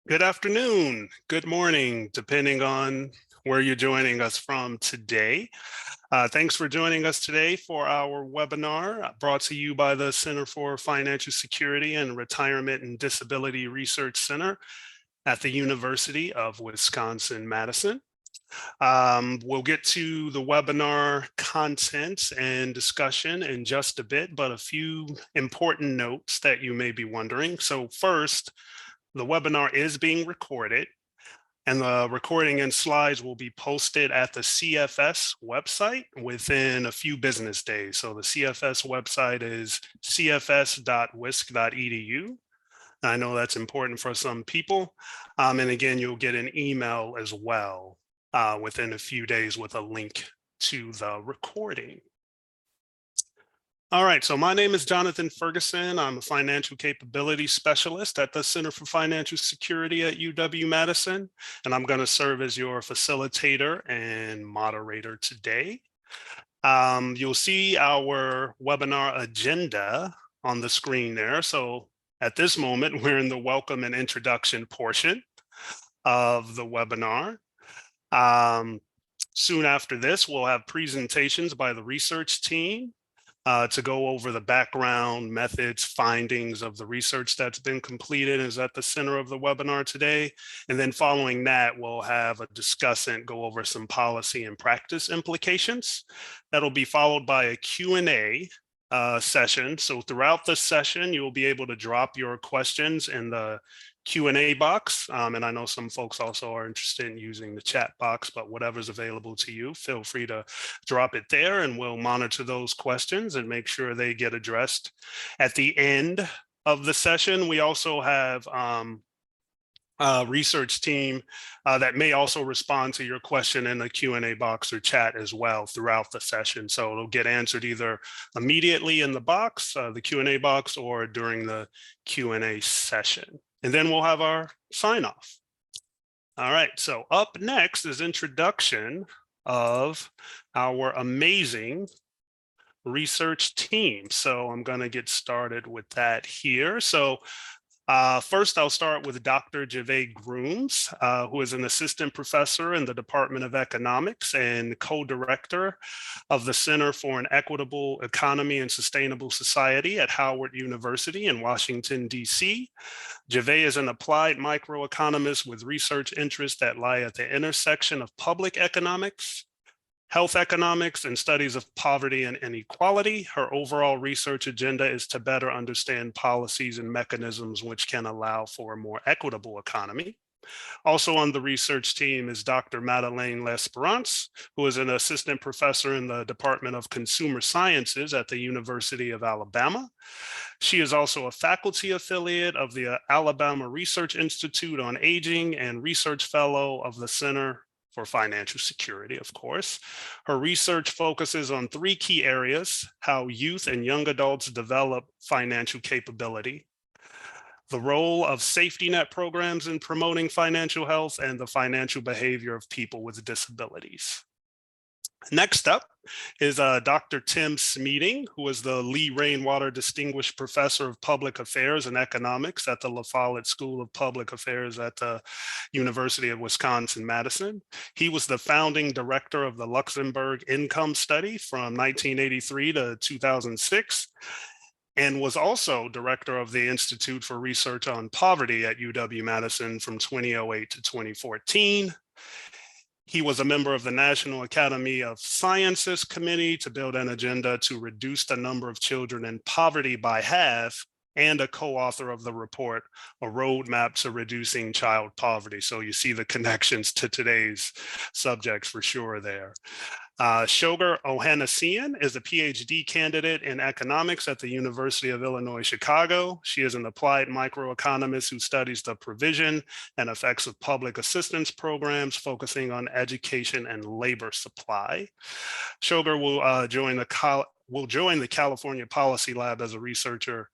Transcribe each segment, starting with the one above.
Good afternoon, good morning, depending on where you're joining us from today. Thanks for joining us today for our webinar brought to you by the Center for Financial Security and Retirement and Disability Research Center at the University of Wisconsin-Madison. We'll get to the webinar content and discussion in just a bit, but a few important notes that you may be wondering. So first, the webinar is being recorded, and the recording and slides will be posted at the CFS website within a few business days. So the CFS website is cfs.wisc.edu. I know that's important for some people. And again, you'll get an email as well within a few days with a link to the recording. All right, so my name is Jonathan Ferguson. I'm a financial capability specialist at the Center for Financial Security at UW-Madison, and I'm going to serve as your facilitator and moderator today. You'll see our webinar agenda on the screen there. So at this moment, we're in the welcome and introduction portion of the webinar. Soon after this, we'll have presentations by the research team to go over the background, methods, findings of the research that's been completed is at the center of the webinar today. And then following that, we'll have a discussant go over some policy and practice implications. That'll be followed by a Q&A session. So throughout the session, you'll be able to drop your questions in the Q&A box. And I know some folks also are interested in using the chat box, but whatever's available to you, feel free to drop it there and we'll monitor those questions and make sure they get addressed. At the end of the session, we also have a research team that may also respond to your question in the Q&A box or chat as well throughout the session. So it'll get answered either immediately in the box, the Q&A box, or during the Q&A session. And then we'll have our sign off. All right, so up next is introduction of our amazing research team. So I'm going to get started with that here. So first, I'll start with Dr. Jevay Grooms, who is an assistant professor in the Department of Economics and co-director of the Center for an Equitable Economy and Sustainable Society at Howard University in Washington, D.C. Jevay is an applied microeconomist with research interests that lie at the intersection of public economics, health economics, and studies of poverty and inequality. Her overall research agenda is to better understand policies and mechanisms which can allow for a more equitable economy. Also on the research team is Dr. Madelaine L'Esperance, who is an assistant professor in the Department of Consumer Sciences at the University of Alabama. She is also a faculty affiliate of the Alabama Research Institute on Aging and research fellow of the Center for Financial Security, of course. Her research focuses on three key areas: how youth and young adults develop financial capability, the role of safety net programs in promoting financial health, and the financial behavior of people with disabilities. Next up is Dr. Tim Smeeding, who is the Lee Rainwater Distinguished Professor of Public Affairs and Economics at the La Follette School of Public Affairs at the University of Wisconsin-Madison. He was the founding director of the Luxembourg Income Study from 1983 to 2006. And was also director of the Institute for Research on Poverty at UW-Madison from 2008 to 2014. He was a member of the National Academy of Sciences Committee to build an agenda to reduce the number of children in poverty by half, and a co-author of the report, A Roadmap to Reducing Child Poverty. So you see the connections to today's subjects for sure there. Shogher Ohanessian is a PhD candidate in economics at the University of Illinois, Chicago. She is an applied microeconomist who studies the provision and effects of public assistance programs, focusing on education and labor supply. Shogher will join the California Policy Lab as a researcher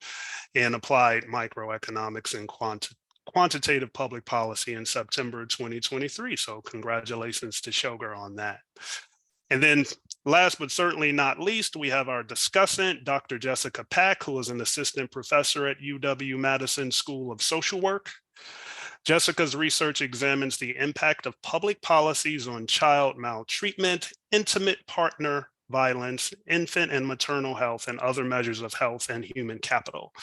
in applied microeconomics and quantitative public policy in September 2023. So congratulations to Shogher on that. And then last but certainly not least, we have our discussant, Dr. Jessica Pac, who is an assistant professor at UW-Madison School of Social Work. Jessica's research examines the impact of public policies on child maltreatment, intimate partner violence, infant and maternal health, and other measures of health and human capital.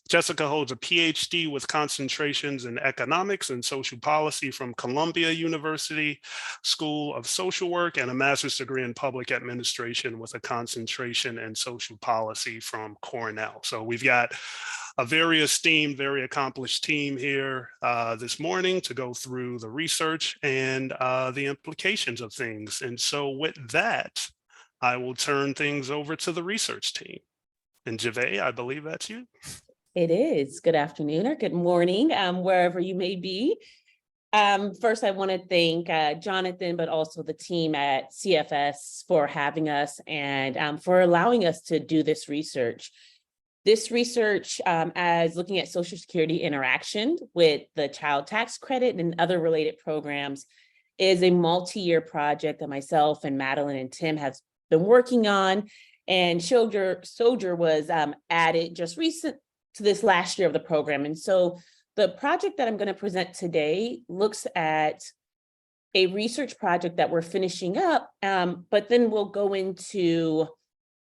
Jessica holds a PhD with concentrations in economics and social policy from Columbia University School of Social Work and a master's degree in public administration with a concentration in social policy from Cornell. So we've got a very esteemed, very accomplished team here this morning to go through the research and the implications of things. And so with that, I will turn things over to the research team. And Jevay, I believe that's you. It is. Good afternoon or good morning, wherever you may be. First, I want to thank Jonathan, but also the team at CFS for having us and for allowing us to do this research. This research, as looking at Social Security interaction with the child tax credit and other related programs, is a multi-year project that myself and Madelaine and Tim have been working on. And Shogher was added just recent to this last year of the program. And so the project that I'm going to present today looks at a research project that we're finishing up, but then we'll go into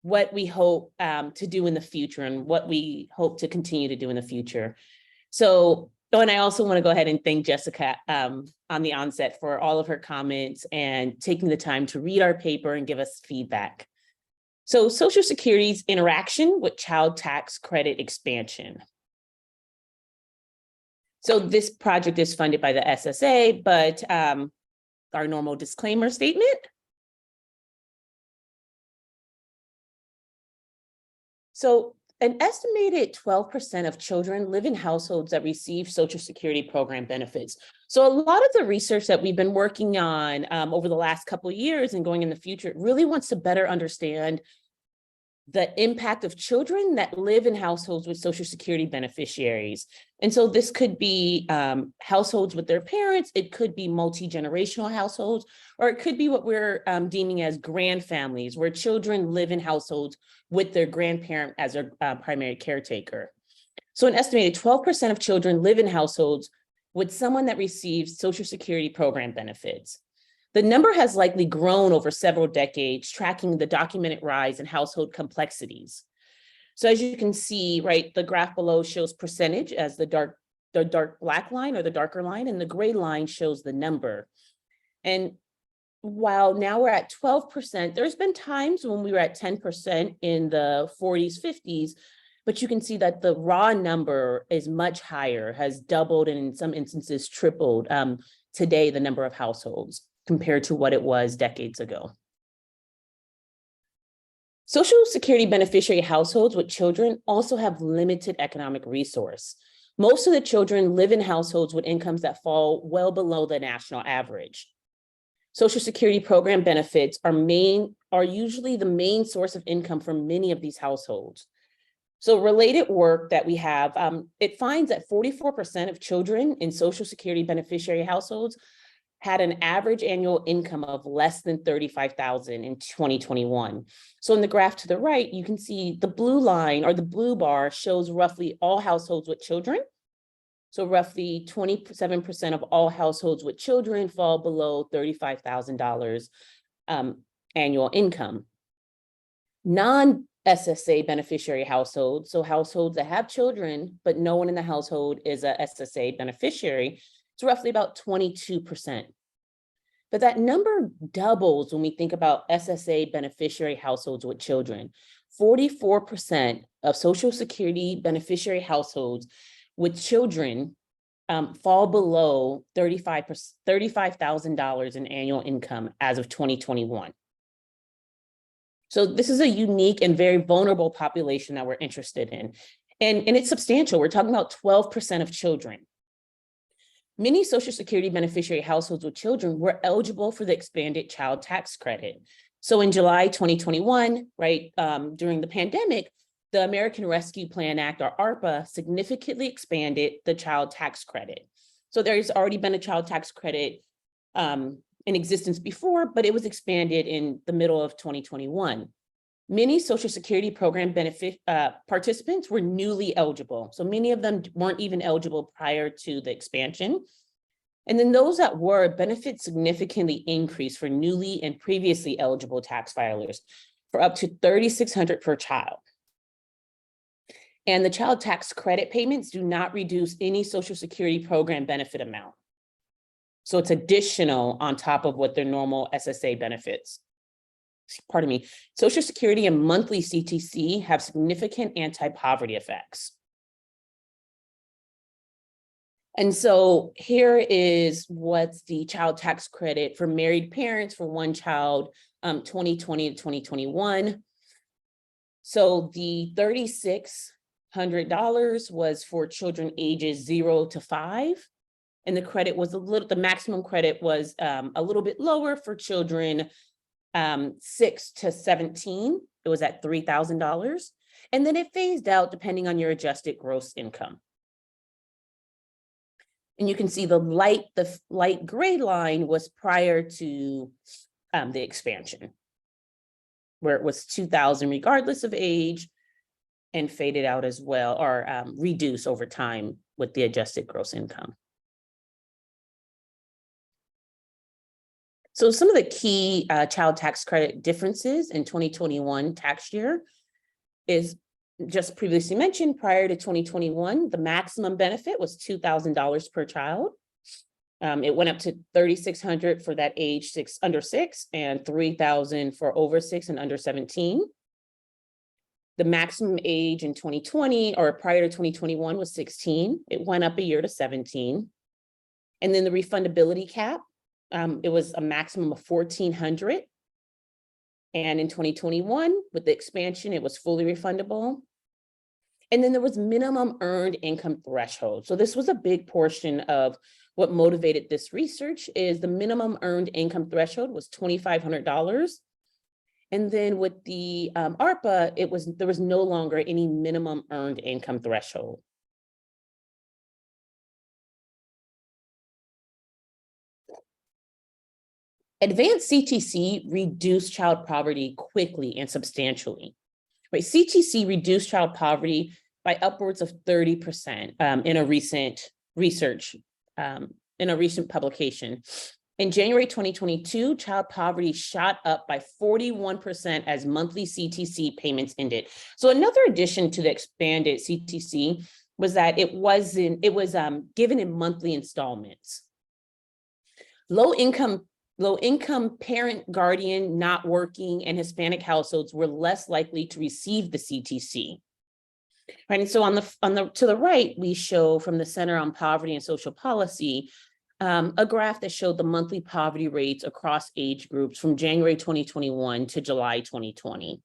what we hope to do in the future and what we hope to continue to do in the future. So, and I also want to go ahead and thank Jessica on the onset for all of her comments and taking the time to read our paper and give us feedback. So Social Security's interaction with child tax credit expansion. So this project is funded by the SSA, but our normal disclaimer statement. So an estimated 12% of children live in households that receive Social Security program benefits. So a lot of the research that we've been working on over the last couple of years and going in the future really wants to better understand the impact of children that live in households with Social Security beneficiaries. And so this could be households with their parents, it could be multi-generational households, or it could be what we're deeming as grand families, where children live in households with their grandparent as their primary caretaker. So an estimated 12% of children live in households with someone that receives Social Security program benefits. The number has likely grown over several decades, tracking the documented rise in household complexities. So as you can see, right, the graph below shows percentage as the dark black line or the darker line, and the gray line shows the number. And while now we're at 12%, there's been times when we were at 10% in the 40s, 50s, but you can see that the raw number is much higher, has doubled, and in some instances tripled today, the number of households compared to what it was decades ago. Social Security beneficiary households with children also have limited economic resource. Most of the children live in households with incomes that fall well below the national average. Social Security program benefits are usually the main source of income for many of these households. So related work that we have, it finds that 44% of children in Social Security beneficiary households had an average annual income of less than $35,000 in 2021. So in the graph to the right, you can see the blue line or the blue bar shows roughly all households with children. So roughly 27% of all households with children fall below $35,000 annual income. Non-SSA beneficiary households, so households that have children, but no one in the household is a SSA beneficiary, it's roughly about 22%. But that number doubles when we think about SSA beneficiary households with children. 44% of Social Security beneficiary households with children fall below $35,000 in annual income as of 2021. So this is a unique and very vulnerable population that we're interested in. And it's substantial. We're talking about 12% of children. Many Social Security beneficiary households with children were eligible for the expanded child tax credit. So in July 2021, right, during the pandemic, the American Rescue Plan Act, or ARPA, significantly expanded the child tax credit. So there's already been a child tax credit in existence before, but it was expanded in the middle of 2021. Many Social Security program benefit participants were newly eligible. So many of them weren't even eligible prior to the expansion. And then those that were, benefits significantly increased for newly and previously eligible tax filers for up to $3,600 per child. And the child tax credit payments do not reduce any Social Security program benefit amount. So it's additional on top of what their normal SSA benefits. Pardon me, Social Security and monthly CTC have significant anti-poverty effects. And so here is what's the child tax credit for married parents for one child, 2020 to 2021. So the $3,600 was for children ages 0 to 5. And the credit was the maximum credit was a little bit lower for children 6 to 17. It was at $3,000. And then it phased out depending on your adjusted gross income. And you can see the light gray line was prior to the expansion, where it was $2,000 regardless of age, and faded out as well, or reduced over time with the adjusted gross income. So some of the key child tax credit differences in 2021 tax year is just previously mentioned. Prior to 2021, the maximum benefit was $2,000 per child. It went up to $3,600 for that age under 6 and $3,000 for over 6 and under 17. The maximum age in 2020 or prior to 2021 was 16. It went up a year to 17. And then the refundability cap, it was a maximum of $1,400. And in 2021, with the expansion, it was fully refundable. And then there was minimum earned income threshold. So this was a big portion of what motivated this research. Is the minimum earned income threshold was $2,500. And then with the ARPA, there was no longer any minimum earned income threshold. Advanced CTC reduced child poverty quickly and substantially. Right? CTC reduced child poverty by upwards of 30% in a recent research, in a recent publication. In January 2022, child poverty shot up by 41% as monthly CTC payments ended. So another addition to the expanded CTC was that it was given in monthly installments. Low income parent, guardian, not working, and Hispanic households were less likely to receive the CTC. Right, and so to the right, we show from the Center on Poverty and Social Policy a graph that showed the monthly poverty rates across age groups from January 2021 to July 2020.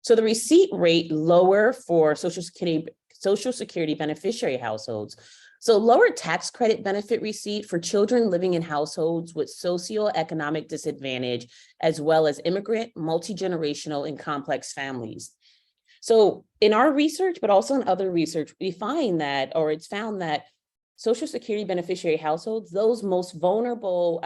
So the receipt rate lower for Social Security beneficiary households. So lower tax credit benefit receipt for children living in households with socioeconomic disadvantage, as well as immigrant, multi-generational, and complex families. So in our research, but also in other research, we find that, or it's found that Social Security beneficiary households, those most vulnerable,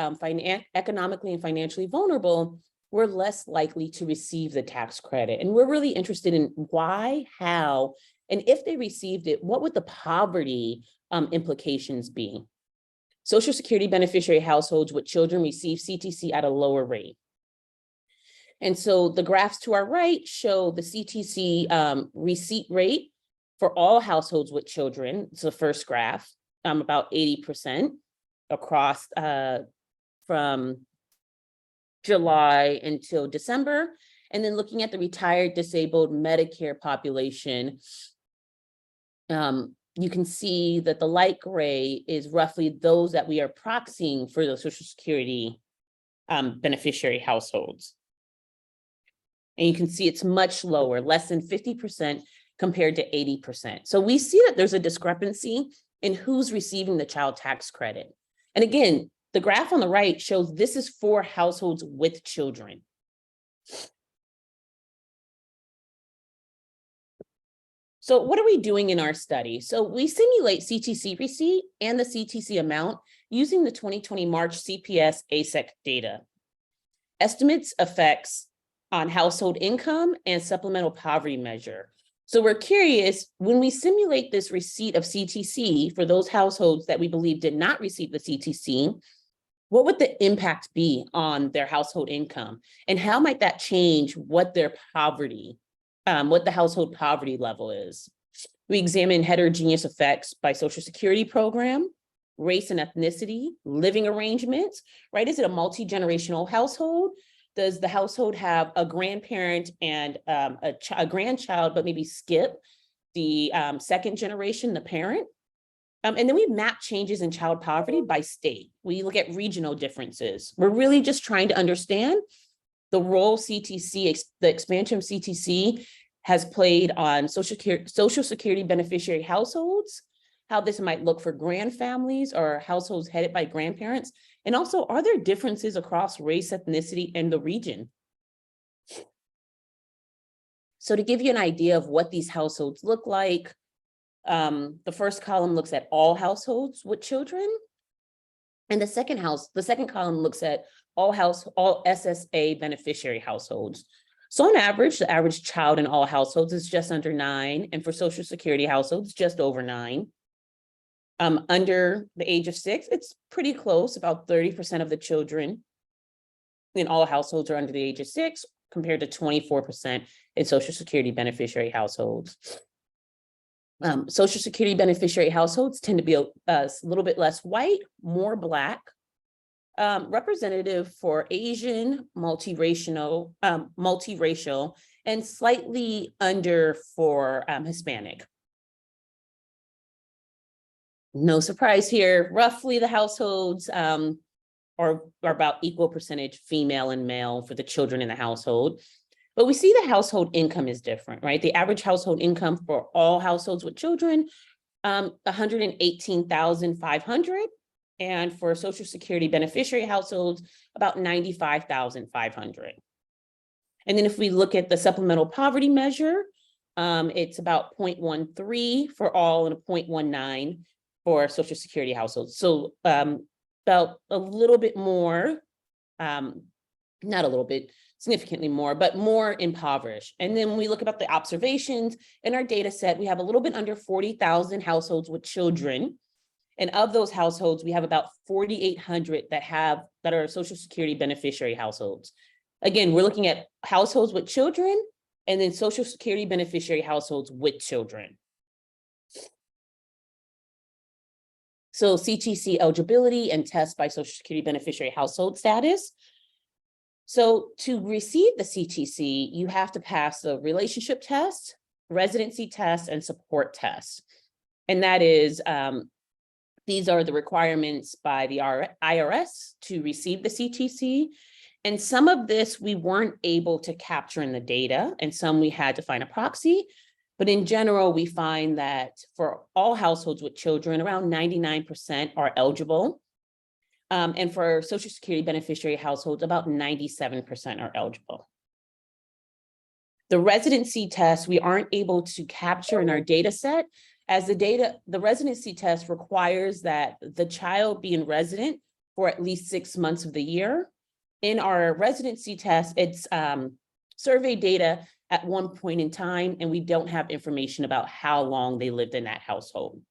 economically and financially vulnerable, were less likely to receive the tax credit. And we're really interested in why, how, and if they received it, what would the poverty implications be? Social Security beneficiary households with children receive CTC at a lower rate. And so the graphs to our right show the CTC receipt rate for all households with children. It's the first graph, about 80% across from July until December. And then looking at the retired, disabled, Medicare population, you can see that the light gray is roughly those that we are proxying for the Social Security beneficiary households. And you can see it's much lower, less than 50% compared to 80%. So we see that there's a discrepancy in who's receiving the child tax credit. And again, the graph on the right shows this is for households with children. So what are we doing in our study? So we simulate CTC receipt and the CTC amount using the 2020 March CPS ASEC data. estimates effects on household income and supplemental poverty measure. So we're curious, when we simulate this receipt of CTC for those households that we believe did not receive the CTC, what would the impact be on their household income? And how might that change what their poverty, what the household poverty level is? We examine heterogeneous effects by Social Security program, race and ethnicity, living arrangements, right? Is it a multi-generational household? Does the household have a grandparent and a grandchild, but maybe skip the second generation, the parent? And then we map changes in child poverty by state. We look at regional differences. We're really just trying to understand the role CTC, the expansion of CTC has played on Social Security beneficiary households, how this might look for grand families or households headed by grandparents. And also, are there differences across race, ethnicity, and the region? So to give you an idea of what these households look like, the first column looks at all households with children. And the second column looks at all SSA beneficiary households. So on average, the average child in all households is just under 9, and for Social Security households, just over 9. Under the age of 6, it's pretty close. About 30% of the children in all households are under the age of 6, compared to 24% in Social Security beneficiary households. Social Security beneficiary households tend to be a little bit less white, more Black, representative for Asian, multiracial, and slightly under for Hispanic. No surprise here, roughly the households are about equal percentage female and male for the children in the household. But we see the household income is different, right? The average household income for all households with children, $118,500. And for Social Security beneficiary households, about $95,500. And then if we look at the supplemental poverty measure, it's about 0.13 for all and a 0.19 for Social Security households. So about a little bit more, not a little bit, significantly more, but more impoverished. And then when we look about the observations in our data set, we have a little bit under 40,000 households with children. And of those households, we have about 4,800 that are Social Security beneficiary households. Again, we're looking at households with children and then Social Security beneficiary households with children. So CTC eligibility and test by Social Security beneficiary household status. So to receive the CTC, you have to pass a relationship test, residency test, and support test. And that is, these are the requirements by the IRS to receive the CTC. And some of this we weren't able to capture in the data, and some we had to find a proxy. But in general, we find that for all households with children, around 99% are eligible. And for Social Security beneficiary households, about 97% are eligible. The residency test, we aren't able to capture in our data set, as the residency test requires that the child be in resident for at least 6 months of the year. In our residency test, it's survey data at one point in time, and we don't have information about how long they lived in that household.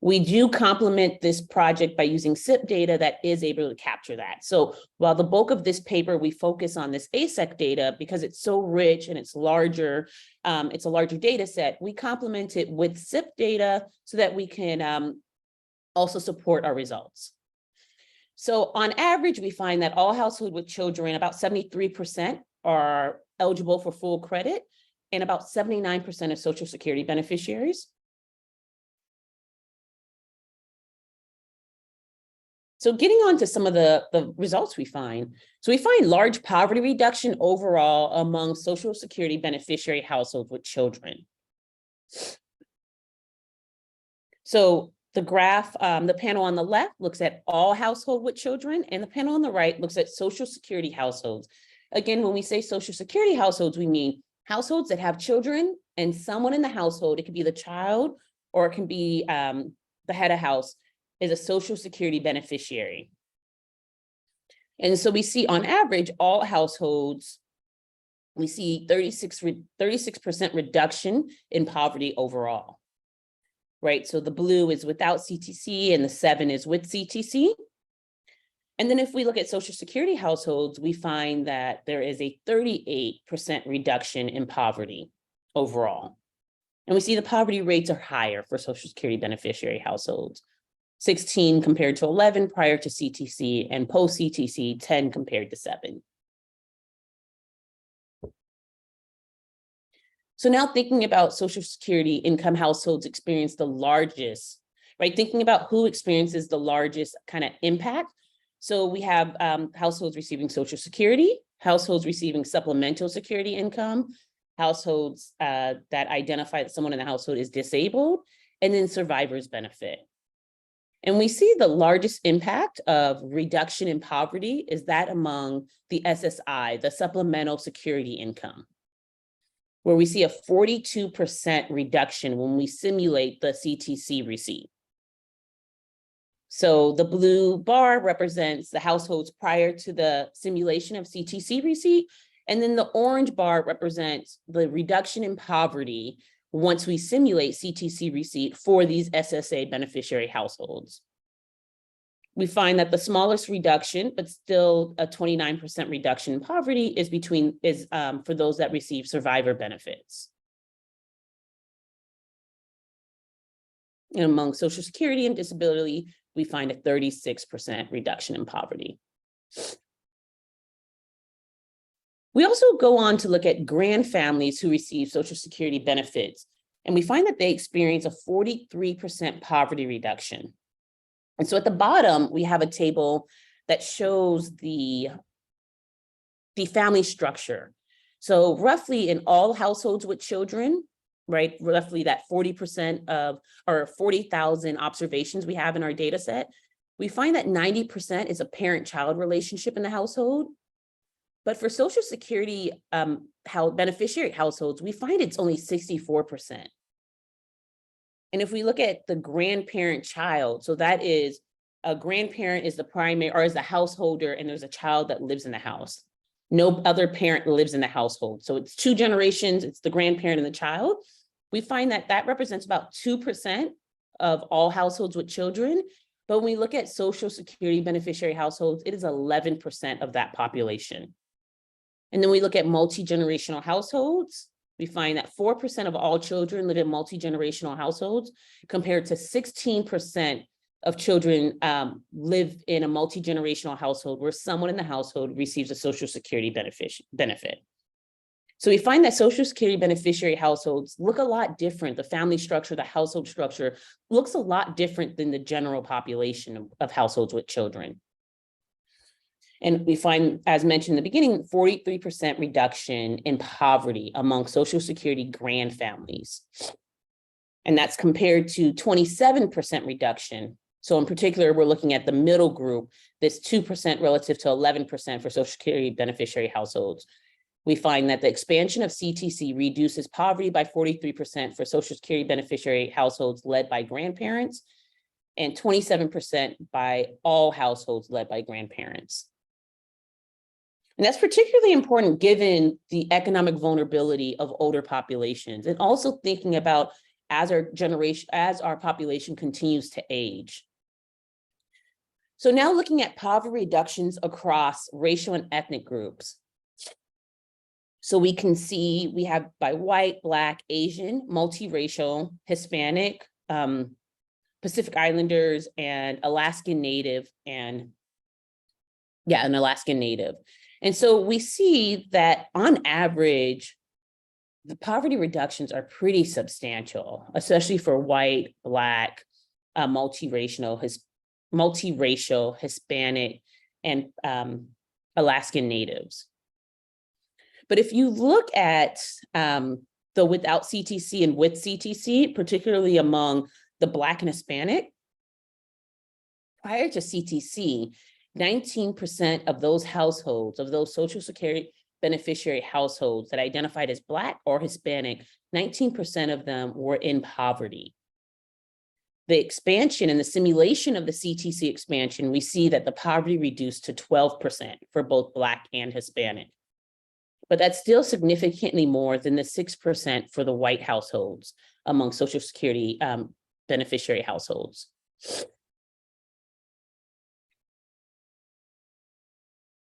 We do complement this project by using SIP data that is able to capture that. So while the bulk of this paper, we focus on this ASEC data because it's so rich and it's a larger data set, we complement it with SIP data so that we can also support our results. So on average, we find that all households with children, about 73% are eligible for full credit, and about 79% of Social Security beneficiaries. So getting on to some of the results we find. So we find large poverty reduction overall among Social Security beneficiary households with children. So the graph, the panel on the left looks at all households with children, and the panel on the right looks at Social Security households. Again, when we say Social Security households, we mean households that have children and someone in the household, it could be the child or it can be the head of house, is a Social Security beneficiary. And so we see on average, all households, we see 36% reduction in poverty overall, right? So the blue is without CTC and the 7 is with CTC. And then if we look at Social Security households, we find that there is a 38% reduction in poverty overall. And we see the poverty rates are higher for Social Security beneficiary households, 16 compared to 11 prior to CTC, and post-CTC, 10 compared to 7. So now thinking about Social Security income households experience the largest, right? Thinking about who experiences the largest kind of impact. So we have households receiving Social Security, households receiving supplemental security income, households that identify that someone in the household is disabled, and then survivor's benefit. And we see the largest impact of reduction in poverty is that among the SSI, the supplemental security income, where we see a 42% reduction when we simulate the CTC receipt. So the blue bar represents the households prior to the simulation of CTC receipt, and then the orange bar represents the reduction in poverty once we simulate CTC receipt for these SSA beneficiary households. We find that the smallest reduction, but still a 29% reduction in poverty, is for those that receive survivor benefits. And among Social Security and disability, we find a 36% reduction in poverty. We also go on to look at grand families who receive Social Security benefits, and we find that they experience a 43% poverty reduction. And so at the bottom, we have a table that shows the family structure. So roughly in all households with children, right, roughly that 40% of, or 40,000 observations we have in our data set, we find that 90% is a parent-child relationship in the household. But for Social Security beneficiary households, we find it's only 64%. And if we look at the grandparent child, so that is a grandparent is the primary or is the householder, and there's a child that lives in the house. No other parent lives in the household. So it's 2 generations, it's the grandparent and the child. We find that that represents about 2% of all households with children. But when we look at Social Security beneficiary households, it is 11% of that population. And then we look at multi-generational households. We find that 4% of all children live in multi-generational households, compared to 16% of children live in a multi-generational household where someone in the household receives a Social Security benefit. So we find that Social Security beneficiary households look a lot different. The family structure, the household structure looks a lot different than the general population of households with children. And we find, as mentioned in the beginning, 43% reduction in poverty among Social Security grand families. And that's compared to 27% reduction. So in particular, we're looking at the middle group, this 2% relative to 11% for Social Security beneficiary households. We find that the expansion of CTC reduces poverty by 43% for Social Security beneficiary households led by grandparents, and 27% by all households led by grandparents. And that's particularly important given the economic vulnerability of older populations, and also thinking about as our population continues to age. So now looking at poverty reductions across racial and ethnic groups. So we can see we have by white, Black, Asian, multiracial, Hispanic, Pacific Islanders, and Alaskan Native, and an Alaskan Native. And so we see that on average, the poverty reductions are pretty substantial, especially for white, Black, multiracial, Hispanic, and Alaskan Natives. But if you look at the without CTC and with CTC, particularly among the Black and Hispanic, prior to CTC, 19% of those households, of those Social Security beneficiary households that identified as Black or Hispanic, 19% of them were in poverty. the expansion and the simulation of the CTC expansion, we see that the poverty reduced to 12% for both Black and Hispanic. But that's still significantly more than the 6% for the white households among Social Security beneficiary households.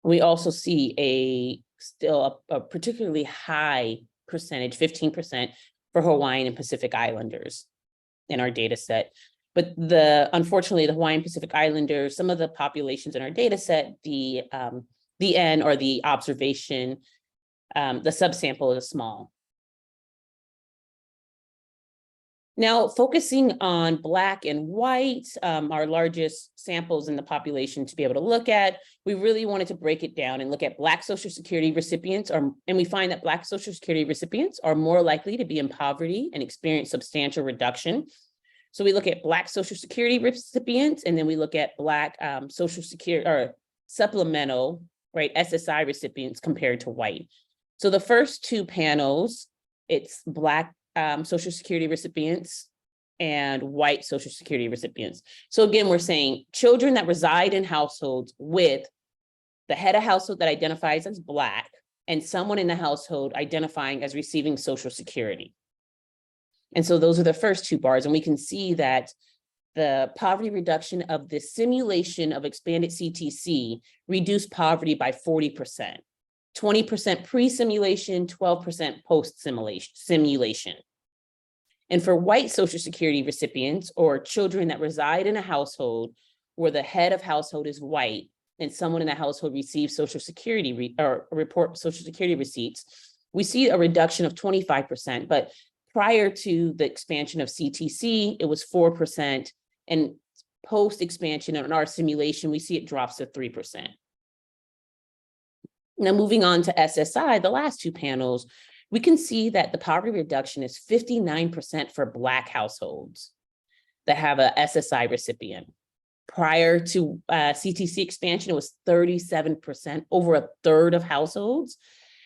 We also see still a particularly high percentage, 15% for Hawaiian and Pacific Islanders in our data set. But unfortunately, the Hawaiian Pacific Islanders, some of the populations in our data set, the N or the observation, the subsample is small. Now, focusing on Black and white, our largest samples in the population to be able to look at, we really wanted to break it down and look at Black Social Security recipients, and we find that Black Social Security recipients are more likely to be in poverty and experience substantial reduction. So we look at Black Social Security recipients, and then we look at Black Social Security or supplemental, right, SSI recipients compared to white. So the first two panels, it's Black Social Security recipients and white Social Security recipients. So again, we're saying children that reside in households with the head of household that identifies as Black and someone in the household identifying as receiving Social Security. And so those are the first two bars. And we can see that the poverty reduction of the simulation of expanded CTC reduced poverty by 40%. 20% pre-simulation, 12% post-simulation. And for white Social Security recipients or children that reside in a household where the head of household is white and someone in the household receives Social Security or report Social Security receipts, we see a reduction of 25%. But prior to the expansion of CTC, it was 4%. And post-expansion in our simulation, we see it drops to 3%. Now, moving on to SSI, the last two panels, we can see that the poverty reduction is 59% for Black households that have a SSI recipient. Prior to CTC expansion, it was 37%, over a third of households,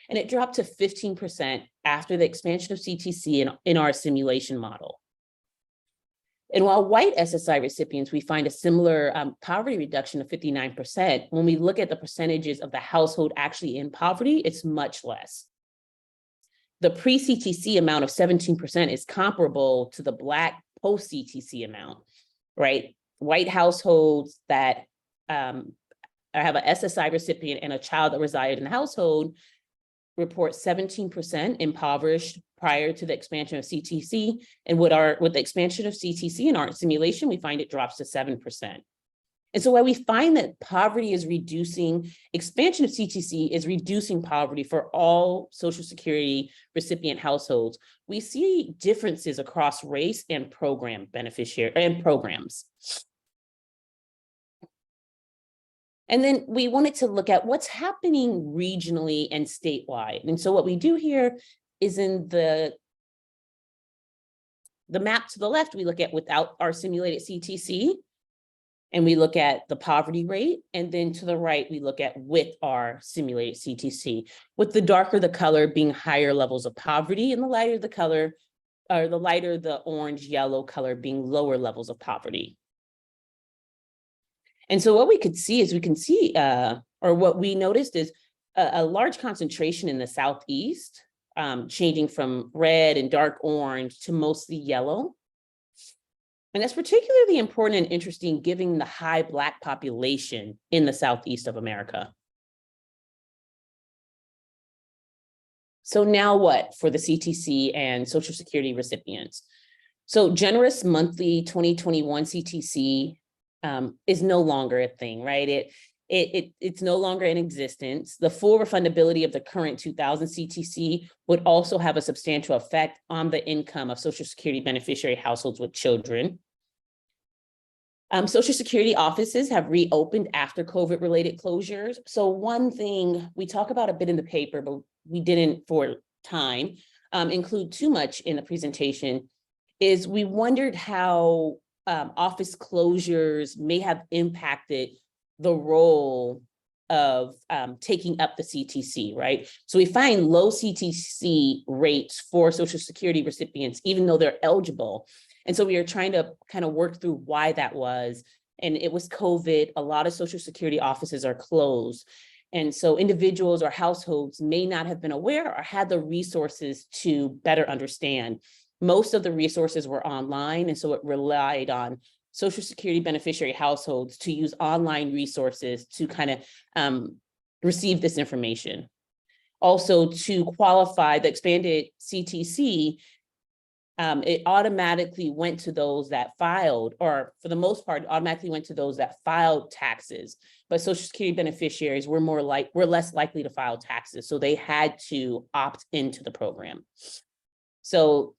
and it dropped to 15% after the expansion of CTC in our simulation model. And while white SSI recipients, we find a similar poverty reduction of 59%, when we look at the percentages of the household actually in poverty, it's much less. The pre-CTC amount of 17% is comparable to the Black post-CTC amount, right? White households that have an SSI recipient and a child that resided in the household report 17% impoverished prior to the expansion of CTC. And with the expansion of CTC in our simulation, we find it drops to 7%. And so while we find that poverty is reducing, expansion of CTC is reducing poverty for all Social Security recipient households, we see differences across race and program beneficiary and programs. And then we wanted to look at what's happening regionally and statewide. And so what we do here is in the map to the left, we look at without our simulated CTC, and we look at the poverty rate. And then to the right, we look at with our simulated CTC, with the darker the color being higher levels of poverty, and the lighter the color, or the lighter the orange yellow color being lower levels of poverty. And so what we could see is or what we noticed is a large concentration in the Southeast, changing from red and dark orange to mostly yellow. And that's particularly important and interesting given the high Black population in the Southeast of America. So now what for the CTC and Social Security recipients? So generous monthly 2021 CTC is no longer a thing, right? It's no longer in existence. The full refundability of the current 2000 CTC would also have a substantial effect on the income of Social Security beneficiary households with children. Social Security offices have reopened after COVID-related closures. So one thing we talk about a bit in the paper, but we didn't for time include too much in the presentation, is we wondered how office closures may have impacted the role of taking up the CTC, right? So we find low CTC rates for Social Security recipients, even though they're eligible. And so we are trying to kind of work through why that was. And it was COVID. A lot of Social Security offices are closed. And so individuals or households may not have been aware or had the resources to better understand. Most of the resources were online, and so it relied on Social Security beneficiary households to use online resources to kind of receive this information. Also, to qualify the expanded CTC, it automatically went to those that filed, or for the most part, automatically went to those that filed taxes. But Social Security beneficiaries were less likely to file taxes, so they had to opt into the program. So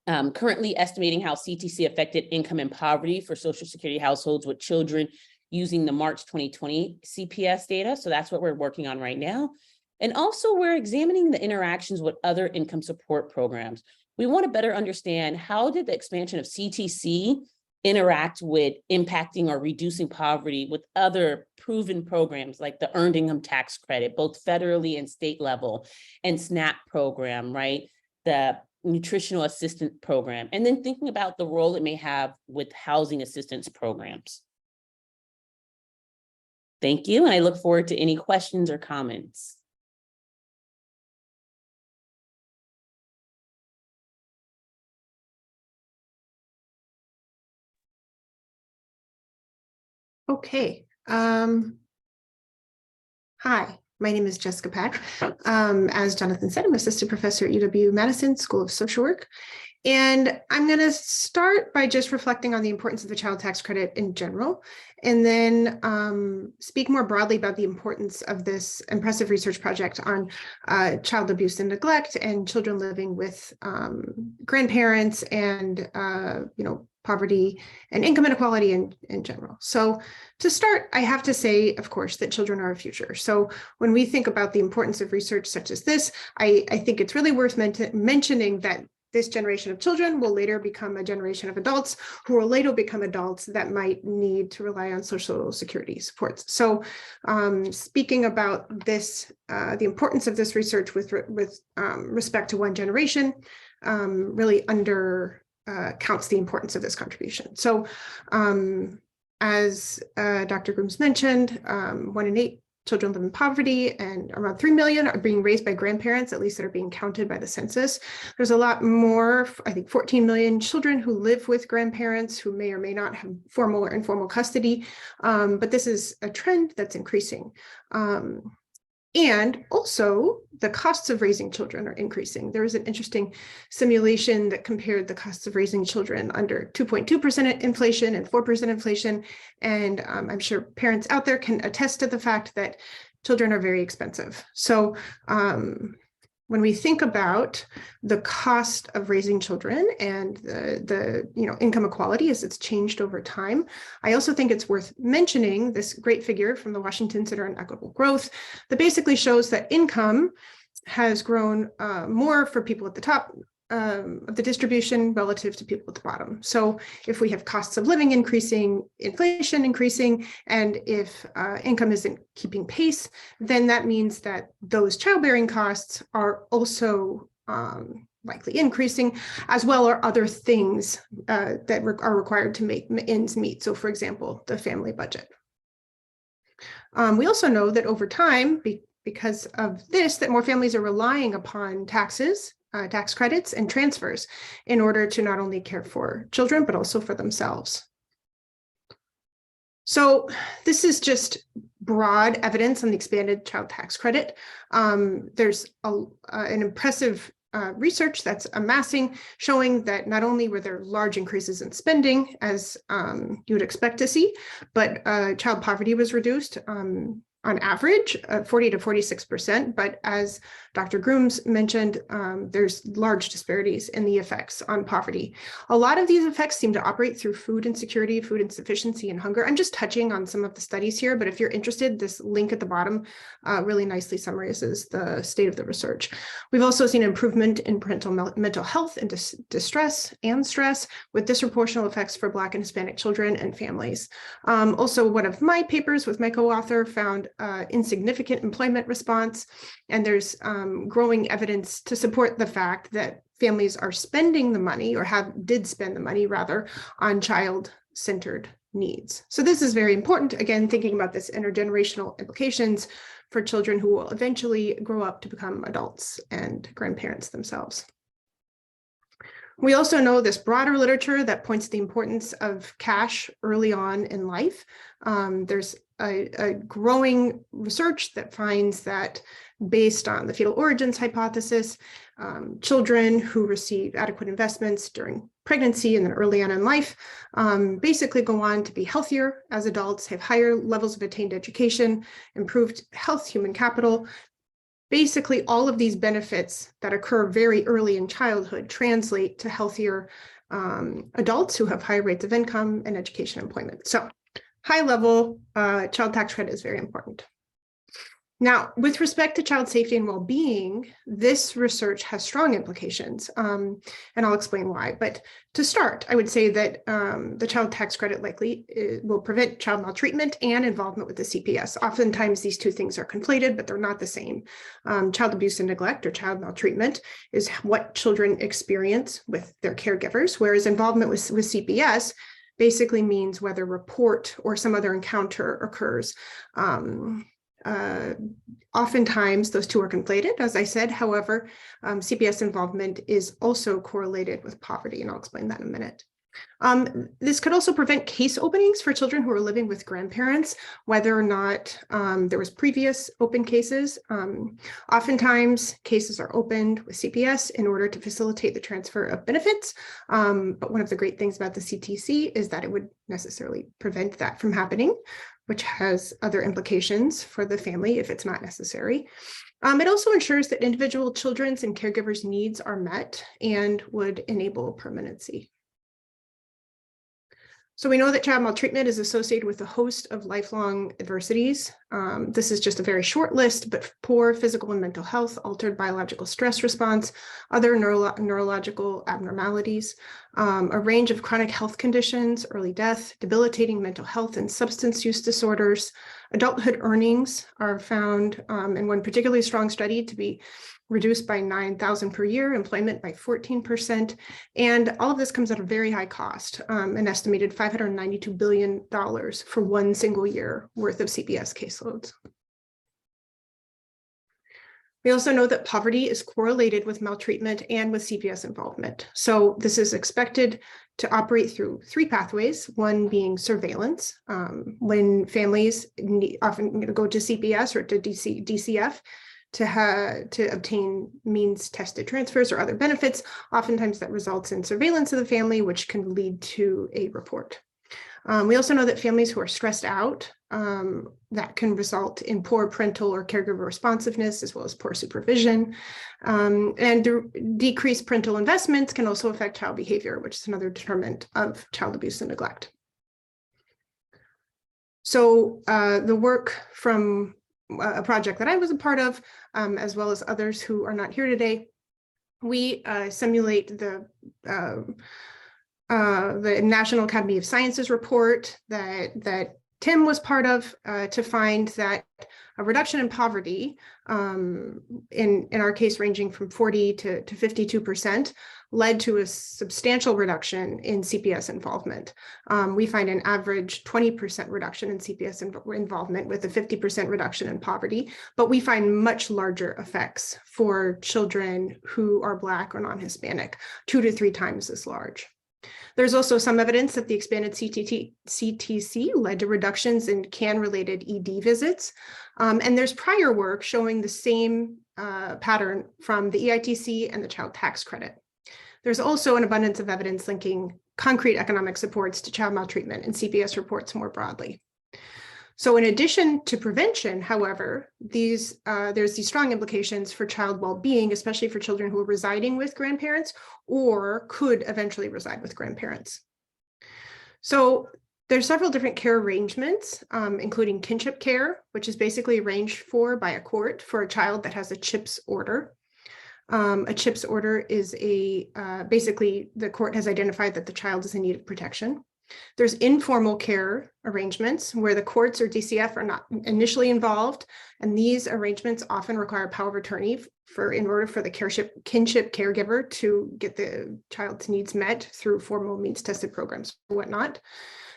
currently estimating how CTC affected income and poverty for Social Security households with children using the March 2020 CPS data. So that's what we're working on right now. And also we're examining the interactions with other income support programs. We want to better understand, how did the expansion of CTC interact with impacting or reducing poverty with other proven programs like the Earned Income Tax Credit, both federally and state level, and SNAP program, right? The Nutritional Assistance Program, and then thinking about the role it may have with housing assistance programs. Thank you, and I look forward to any questions or comments. Okay. Hi, my name is Jessica Pac. As Jonathan said, I'm assistant professor at UW-Madison School of Social Work. And I'm going to start by just reflecting on the importance of the child tax credit in general, and then speak more broadly about the importance of this impressive research project on child abuse and neglect and children living with grandparents and, poverty and income inequality in general. So to start, I have to say, of course, that children are our future. So when we think about the importance of research such as this, I think it's really worth mentioning that this generation of children will later become a generation of adults who will later become adults that might need to rely on Social Security supports. So speaking about this, the importance of this research with respect to one generation really counts the importance of this contribution. So as Dr. Grooms mentioned, 1 in 8 children live in poverty, and around 3 million are being raised by grandparents, at least that are being counted by the census. There's a lot more, I think 14 million children who live with grandparents who may or may not have formal or informal custody, but this is a trend that's increasing. And also the costs of raising children are increasing. There was an interesting simulation that compared the costs of raising children under 2.2% inflation and 4% inflation. And I'm sure parents out there can attest to the fact that children are very expensive. So when we think about the cost of raising children and the income equality as it's changed over time, I also think it's worth mentioning this great figure from the Washington Center on Equitable Growth that basically shows that income has grown more for people at the top of the distribution relative to people at the bottom. So if we have costs of living increasing, inflation increasing, and if income isn't keeping pace, then that means that those childbearing costs are also likely increasing, as well as other things that are required to make ends meet. So for example, the family budget. We also know that over time, because of this, that more families are relying upon taxes, tax credits and transfers in order to not only care for children, but also for themselves. So this is just broad evidence on the expanded child tax credit. There's an impressive research that's amassing, showing that not only were there large increases in spending, as you would expect to see, but child poverty was reduced on average, 40 to 46%. But as Dr. Grooms mentioned, there's large disparities in the effects on poverty. A lot of these effects seem to operate through food insecurity, food insufficiency, and hunger. I'm just touching on some of the studies here, but if you're interested, this link at the bottom really nicely summarizes the state of the research. We've also seen improvement in parental mental health and distress and stress with disproportional effects for Black and Hispanic children and families. Also, one of my papers with my co-author found insignificant employment response, and there's growing evidence to support the fact that families are spending the money or did spend the money rather on child-centered needs. So this is very important, again, thinking about this intergenerational implications for children who will eventually grow up to become adults and grandparents themselves. We also know this broader literature that points to the importance of cash early on in life. There's a growing research that finds that based on the fetal origins hypothesis, children who receive adequate investments during pregnancy and then early on in life basically go on to be healthier as adults, have higher levels of attained education, improved health, human capital. Basically, all of these benefits that occur very early in childhood translate to healthier adults who have high rates of income and education and employment. So high level child tax credit is very important. Now, with respect to child safety and well-being, this research has strong implications, and I'll explain why. But to start, I would say that the child tax credit likely will prevent child maltreatment and involvement with the CPS. Oftentimes, these two things are conflated, but they're not the same. Child abuse and neglect or child maltreatment is what children experience with their caregivers, whereas involvement with CPS basically means whether report or some other encounter occurs. Oftentimes those two are conflated, as I said. However, CPS involvement is also correlated with poverty, and I'll explain that in a minute. This could also prevent case openings for children who are living with grandparents, whether or not there was previous open cases. Oftentimes, cases are opened with CPS in order to facilitate the transfer of benefits. But one of the great things about the CTC is that it would necessarily prevent that from happening, which has other implications for the family if it's not necessary. It also ensures that individual children's and caregivers' needs are met and would enable permanency. So we know that child maltreatment is associated with a host of lifelong adversities. This is just a very short list, but poor physical and mental health, altered biological stress response, other neurological abnormalities, a range of chronic health conditions, early death, debilitating mental health and substance use disorders. Adulthood earnings are found in one particularly strong study to be reduced by $9,000 per year, employment by 14%. And all of this comes at a very high cost, an estimated $592 billion for one single year worth of CPS caseloads. We also know that poverty is correlated with maltreatment and with CPS involvement. So this is expected to operate through three pathways, one being surveillance, when families often go to CPS or to DCF, to obtain means tested transfers or other benefits. Oftentimes that results in surveillance of the family, which can lead to a report. We also know that families who are stressed out, that can result in poor parental or caregiver responsiveness, as well as poor supervision. And decreased parental investments can also affect child behavior, which is another determinant of child abuse and neglect. So the work from a project that I was a part of, as well as others who are not here today, we simulate the National Academy of Sciences report that Tim was part of to find that a reduction in poverty, in our case ranging from 40 to 52%, led to a substantial reduction in CPS involvement. We find an average 20% reduction in CPS involvement with a 50% reduction in poverty, but we find much larger effects for children who are Black or non-Hispanic, 2 to 3 times as large. There's also some evidence that the expanded CTC led to reductions in CAN-related ED visits. And there's prior work showing the same pattern from the EITC and the child tax credit. There's also an abundance of evidence linking concrete economic supports to child maltreatment and CPS reports more broadly. So in addition to prevention, however, there's these strong implications for child well-being, especially for children who are residing with grandparents or could eventually reside with grandparents. So there's several different care arrangements, including kinship care, which is basically arranged for by a court for a child that has a CHIPS order. A CHIPS order is basically the court has identified that the child is in need of protection. There's informal care arrangements where the courts or DCF are not initially involved, and these arrangements often require power of attorney in order for the kinship caregiver to get the child's needs met through formal means tested programs or whatnot.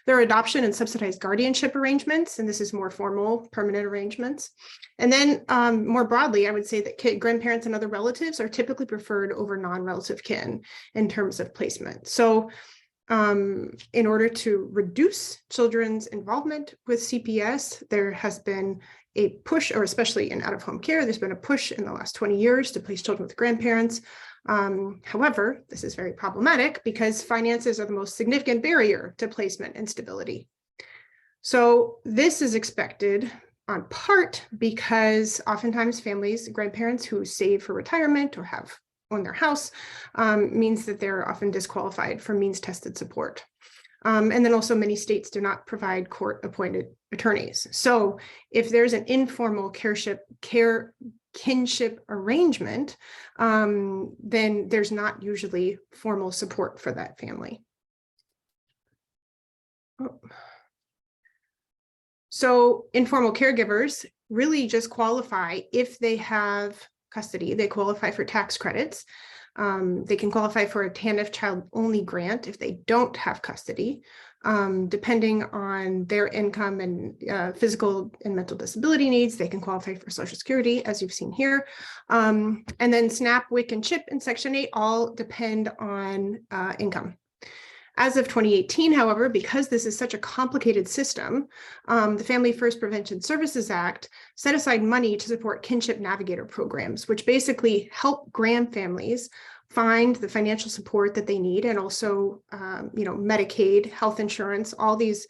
There are adoption and subsidized guardianship arrangements, and this is more formal, permanent arrangements. And then more broadly, I would say that grandparents and other relatives are typically preferred over non-relative kin in terms of placement. So in order to reduce children's involvement with CPS, there has been a push, or especially in out-of-home care, there's been a push in the last 20 years to place children with grandparents. However, this is very problematic because finances are the most significant barrier to placement and stability. So this is expected on part because oftentimes families, grandparents who save for retirement or have own their house means that they're often disqualified for means tested support. And then also many states do not provide court appointed attorneys. So if there's an informal kinship arrangement, then there's not usually formal support for that family. So informal caregivers really just qualify if they have custody. They qualify for tax credits. They can qualify for a TANF child-only grant if they don't have custody, depending on their income and physical and mental disability needs. They can qualify for Social Security, as you've seen here. And then SNAP, WIC, and CHIP in Section 8 all depend on income. As of 2018, however, because this is such a complicated system, the Family First Prevention Services Act set aside money to support kinship navigator programs, which basically help grand families find the financial support that they need, and also, Medicaid, health insurance, all these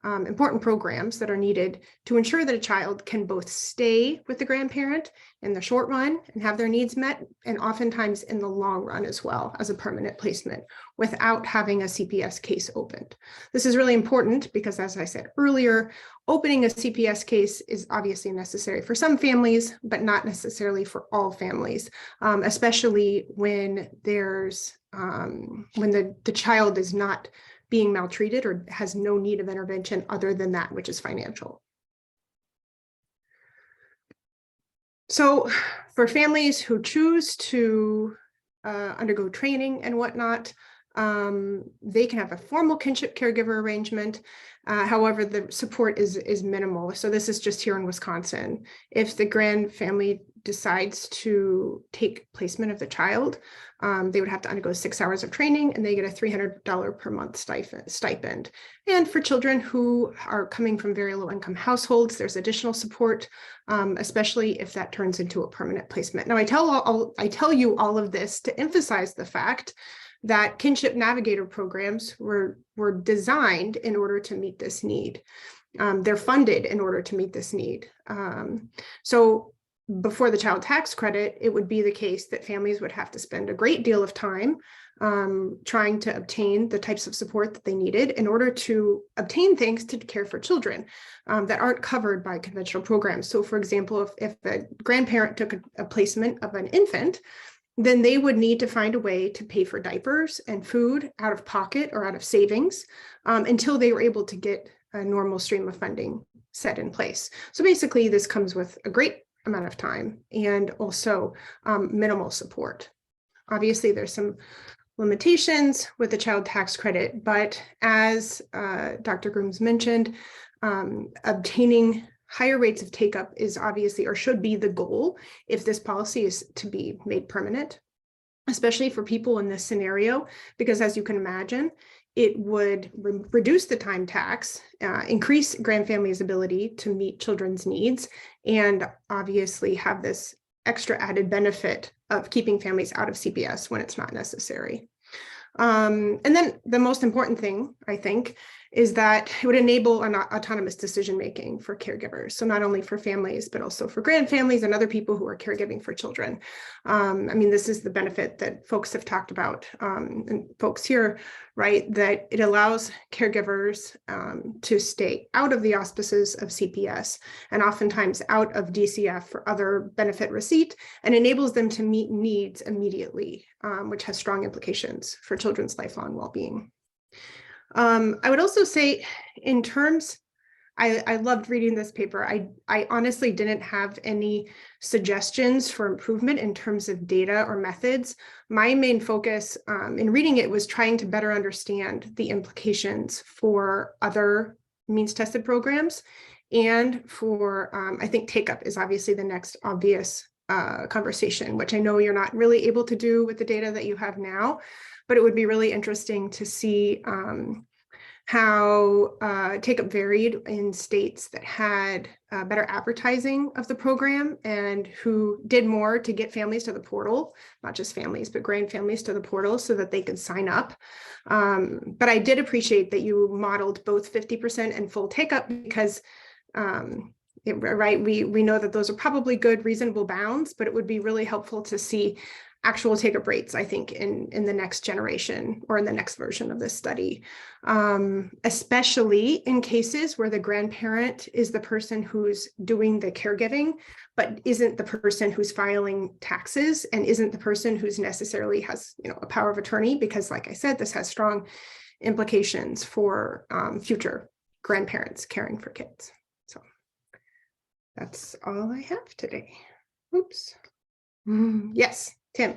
important programs that are needed to ensure that a child can both stay with the grandparent in the short run and have their needs met, and oftentimes in the long run as well as a permanent placement without having a CPS case opened. This is really important because, as I said earlier, opening a CPS case is obviously necessary for some families, but not necessarily for all families, especially when there's when the child is not being maltreated or has no need of intervention other than that which is financial. So for families who choose to undergo training and whatnot, they can have a formal kinship caregiver arrangement. However, the support is minimal. So this is just here in Wisconsin. If the grand family decides to take placement of the child, they would have to undergo 6 hours of training, and they get a $300 per month stipend. And for children who are coming from very low income households, there's additional support, especially if that turns into a permanent placement. Now, I tell you all of this to emphasize the fact that kinship navigator programs were designed in order to meet this need. They're funded in order to meet this need. So before the child tax credit, it would be the case that families would have to spend a great deal of time trying to obtain the types of support that they needed in order to obtain things to care for children that aren't covered by conventional programs. So for example, if the grandparent took a placement of an infant, then they would need to find a way to pay for diapers and food out of pocket or out of savings until they were able to get a normal stream of funding set in place. So basically, this comes with a great amount of time and also minimal support. Obviously, there's some limitations with the child tax credit, but as Dr. Grooms mentioned, obtaining higher rates of take-up is obviously, or should be, the goal if this policy is to be made permanent, especially for people in this scenario, because as you can imagine, it would reduce the time tax, increase grand families' ability to meet children's needs, and obviously have this extra added benefit of keeping families out of CPS when it's not necessary. And then the most important thing, I think, is that it would enable an autonomous decision-making for caregivers. So not only for families, but also for grand families and other people who are caregiving for children. I mean, this is the benefit that folks have talked about, and folks here, right, that it allows caregivers to stay out of the auspices of CPS and oftentimes out of DCF for other benefit receipt, and enables them to meet needs immediately, which has strong implications for children's lifelong well-being. I would also say, in terms I loved reading this paper. I honestly didn't have any suggestions for improvement in terms of data or methods. My main focus in reading it was trying to better understand the implications for other means tested programs and for, I think take-up is obviously the next obvious conversation, which I know you're not really able to do with the data that you have now, but it would be really interesting to see how take-up varied in states that had better advertising of the program and who did more to get families to the portal, not just families, but grand families to the portal so that they could sign up. But I did appreciate that you modeled both 50% and full take-up because right, we know that those are probably good, reasonable bounds, but it would be really helpful to see actual take-up rates, I think, in the next generation or in the next version of this study, especially in cases where the grandparent is the person who's doing the caregiving, but isn't the person who's filing taxes and isn't the person who's necessarily has, a power of attorney, because like I said, this has strong implications for future grandparents caring for kids. So that's all I have today. Oops. Yes. Tim.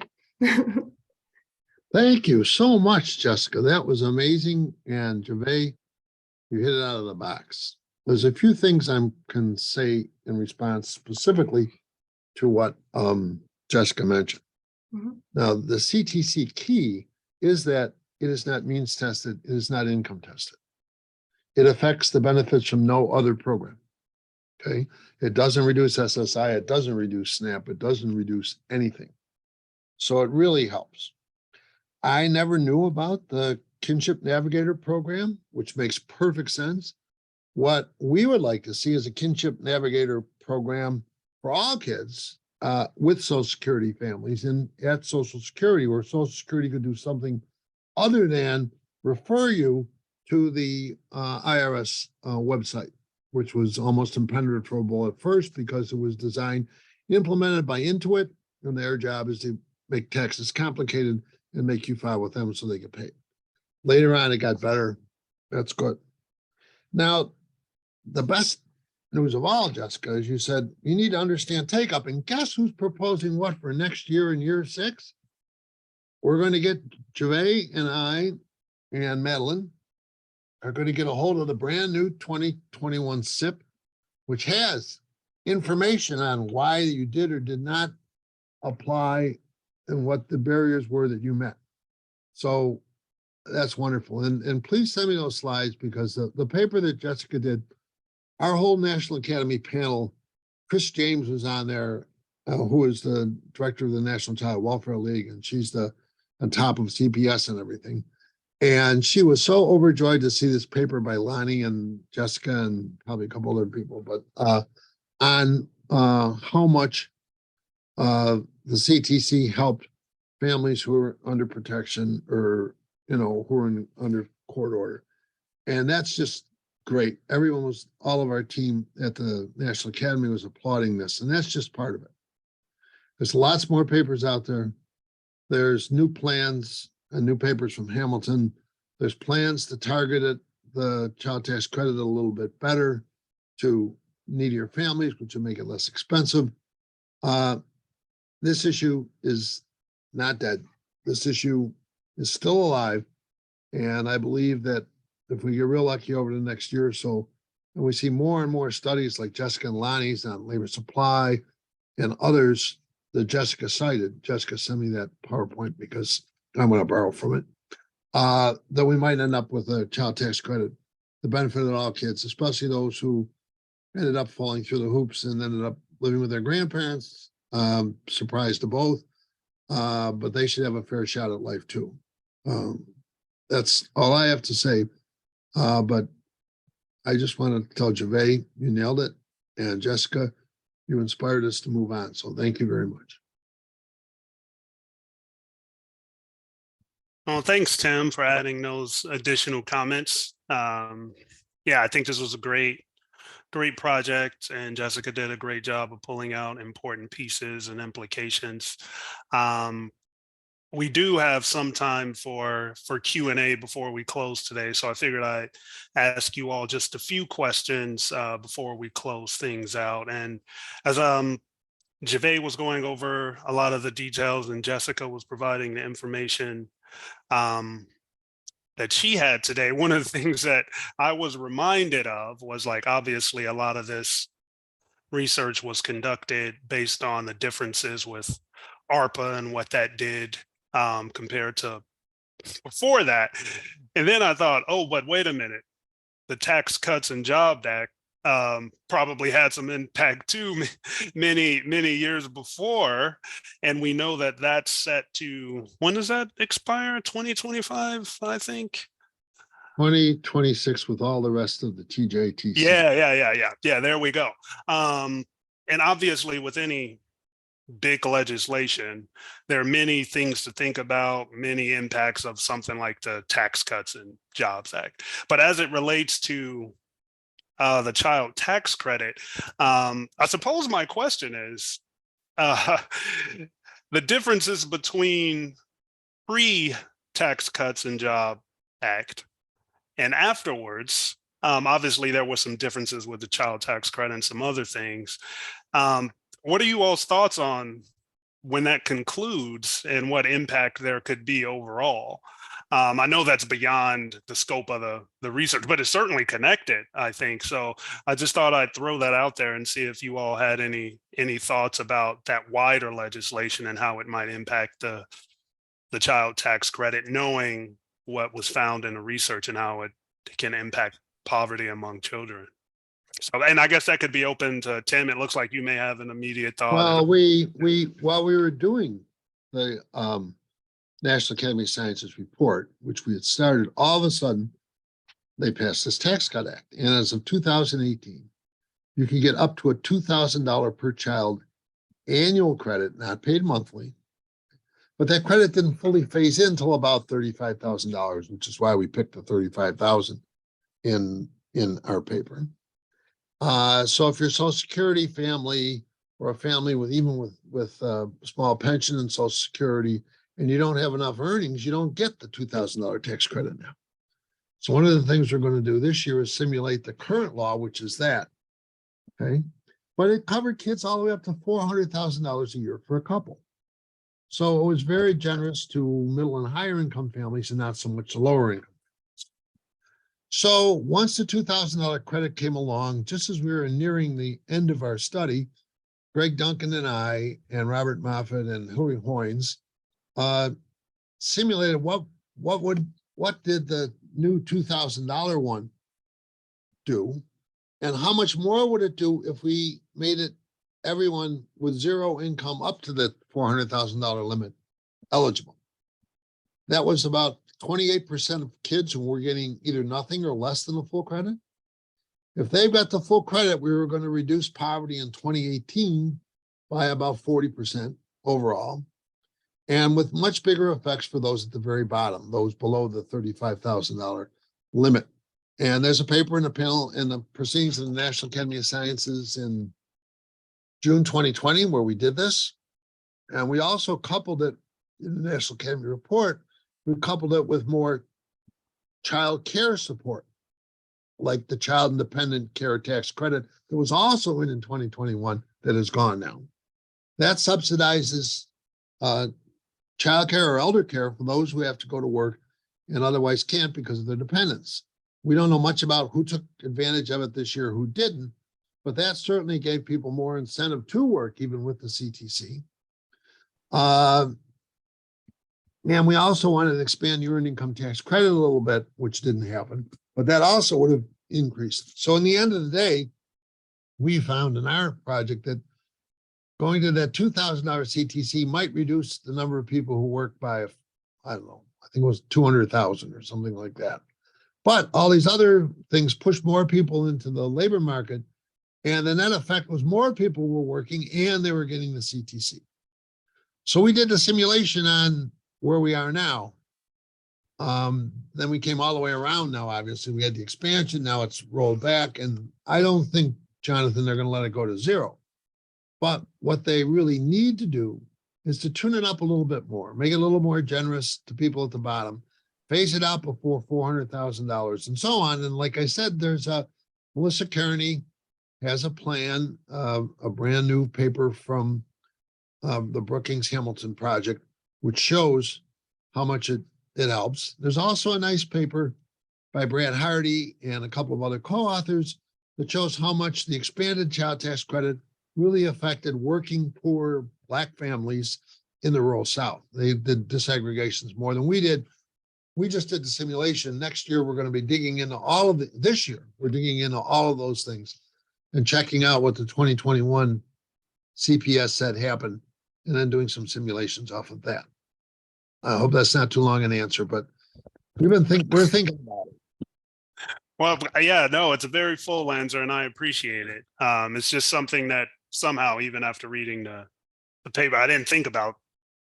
Thank you so much, Jessica. That was amazing. And Jevay, you hit it out of the box. There's a few things I can say in response specifically to what Jessica mentioned. Now, the CTC key is that it is not means tested, it is not income tested. It affects the benefits from no other program. Okay. It doesn't reduce SSI, it doesn't reduce SNAP, it doesn't reduce anything. So it really helps. I never knew about the Kinship Navigator program, which makes perfect sense. What we would like to see is a Kinship Navigator program for all kids with Social Security families and at Social Security, where Social Security could do something other than refer you to the IRS website, which was almost impenetrable at first because it was designed, implemented by Intuit, and their job is to make taxes complicated and make you file with them so they get paid. Later on, it got better. That's good. Now, the best news of all, Jessica, is you said you need to understand take-up. And guess who's proposing what for next year in year 6? We're going to get Jevay and I and Madelaine are going to get a hold of the brand new 2021 SIP, which has information on why you did or did not apply and what the barriers were that you met. So that's wonderful. And please send me those slides because the paper that Jessica did, our whole National Academy panel, Chris James was on there, who is the director of the National Child Welfare League, and she's on top of CPS and everything. And she was so overjoyed to see this paper by Lonnie and Jessica and probably a couple other people, but on how much the CTC helped families who are under protection or, who are under court order. And that's just great. All of our team at the National Academy was applauding this. And that's just part of it. There's lots more papers out there. There's new plans and new papers from Hamilton. There's plans to target the child tax credit a little bit better to needier families, which will make it less expensive. This issue is not dead. This issue is still alive. And I believe that if we get real lucky over the next year or so, and we see more and more studies like Jessica and Lonnie's on labor supply and others that Jessica cited, Jessica sent me that PowerPoint because I'm going to borrow from it, that we might end up with a child tax credit, the benefit of all kids, especially those who ended up falling through the hoops and ended up living with their grandparents. Surprise to both, but they should have a fair shot at life too. That's all I have to say. But I just want to tell Jevay, you nailed it. And Jessica, you inspired us to move on. So thank you very much. Well, thanks, Tim, for adding those additional comments. Yeah, I think this was a great project, and Jessica did a great job of pulling out important pieces and implications. we do have some time for Q&A before we close today. So I figured I'd ask you all just a few questions before we close things out. And as Jevay was going over a lot of the details and Jessica was providing the information that she had today, one of the things that I was reminded of was, like, obviously a lot of this research was conducted based on the differences with ARPA and what that did compared to before that. And then I thought, oh, but wait a minute, the Tax Cuts and Jobs Act probably had some impact too many years before. And we know that that's set to, when does that expire? 2025, I think. 2026 with all the rest of the TJTC. Yeah. There we go. And obviously with any big legislation, there are many things to think about, many impacts of something like the Tax Cuts and Jobs Act. But as it relates to the child tax credit, I suppose my question is the differences between pre-Tax Cuts and Job Act and afterwards. Obviously, there were some differences with the child tax credit and some other things. What are you all's thoughts on when that concludes and what impact there could be overall? I know that's beyond the scope of the research, but it's certainly connected, I think. So I just thought I'd throw that out there and see if you all had any thoughts about that wider legislation and how it might impact the child tax credit, knowing what was found in the research and how it can impact poverty among children. So, and I guess that could be open to Tim. It looks like you may have an immediate thought. Well, while we were doing the National Academy of Sciences report, which we had started, all of a sudden they passed this Tax Cut Act. And as of 2018, you can get up to a $2,000 per child annual credit, not paid monthly. But that credit didn't fully phase in until about $35,000, which is why we picked the $35,000 in our paper. So if you're a Social Security family or a family with small pension and Social Security, and you don't have enough earnings, you don't get the $2,000 tax credit now. So one of the things we're going to do this year is simulate the current law, which is that, okay? But it covered kids all the way up to $400,000 a year for a couple. So it was very generous to middle and higher income families and not so much the lower income. So once the $2,000 credit came along, just as we were nearing the end of our study, Greg Duncan and I and Robert Moffat and Hillary Hoynes simulated what did the new $2,000 one do, and how much more would it do if we made it everyone with zero income up to the $400,000 limit eligible. That was about 28% of kids who were getting either nothing or less than the full credit. If they've got the full credit, we were going to reduce poverty in 2018 by about 40% overall, and with much bigger effects for those at the very bottom, those below the $35,000 limit. And there's a paper in the panel in the proceedings of the National Academy of Sciences in June 2020 where we did this. And we also coupled it in the National Academy report. We coupled it with more child care support, like the Child Independent Care Tax Credit that was also in 2021 that is gone now. That subsidizes child care or elder care for those who have to go to work and otherwise can't because of their dependents. We don't know much about who took advantage of it this year, who didn't, but that certainly gave people more incentive to work, even with the CTC. And we also wanted to expand the earned income tax credit a little bit, which didn't happen, but that also would have increased. So in the end of the day, we found in our project that going to that $2,000 CTC might reduce the number of people who work by, I don't know, I think it was 200,000 or something like that. But all these other things pushed more people into the labor market. And the net effect was more people were working and they were getting the CTC. So we did the simulation on where we are now. Then we came all the way around now, obviously. We had the expansion, now it's rolled back. And I don't think, Jonathan, they're going to let it go to zero. But what they really need to do is to tune it up a little bit more, make it a little more generous to people at the bottom, phase it out before $400,000 and so on. And like I said, there's Melissa Kearney has a plan, a brand new paper from the Brookings Hamilton Project, which shows how much it helps. There's also a nice paper by Brad Hardy and a couple of other co-authors that shows how much the expanded child tax credit really affected working poor Black families in the rural South. They did disaggregations more than we did. We just did the simulation. Next year, we're going to be digging into all of this year, we're digging into all of those things and checking out what the 2021 CPS said happened and then doing some simulations off of that. I hope that's not too long an answer, but we're thinking about it. Well, yeah, no, it's a very full answer and I appreciate it. It's just something that somehow, even after reading the paper, I didn't think about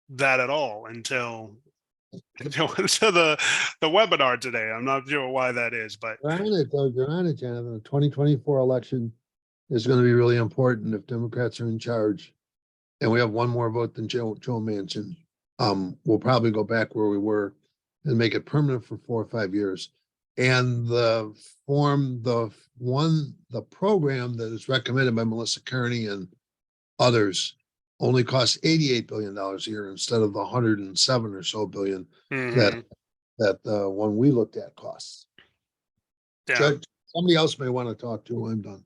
that at all until the webinar today. I'm not sure why that is, but You're on it, though. You're on it, Jonathan. The 2024 election is going to be really important if Democrats are in charge. And we have one more vote than Joe Manchin. We'll probably go back where we were and make it permanent for 4 or 5 years. And the program that is recommended by Melissa Kearney and others only costs $88 billion a year instead of the 107 or so billion that the one we looked at costs. yeah. Judge, somebody else may want to talk to. I'm done.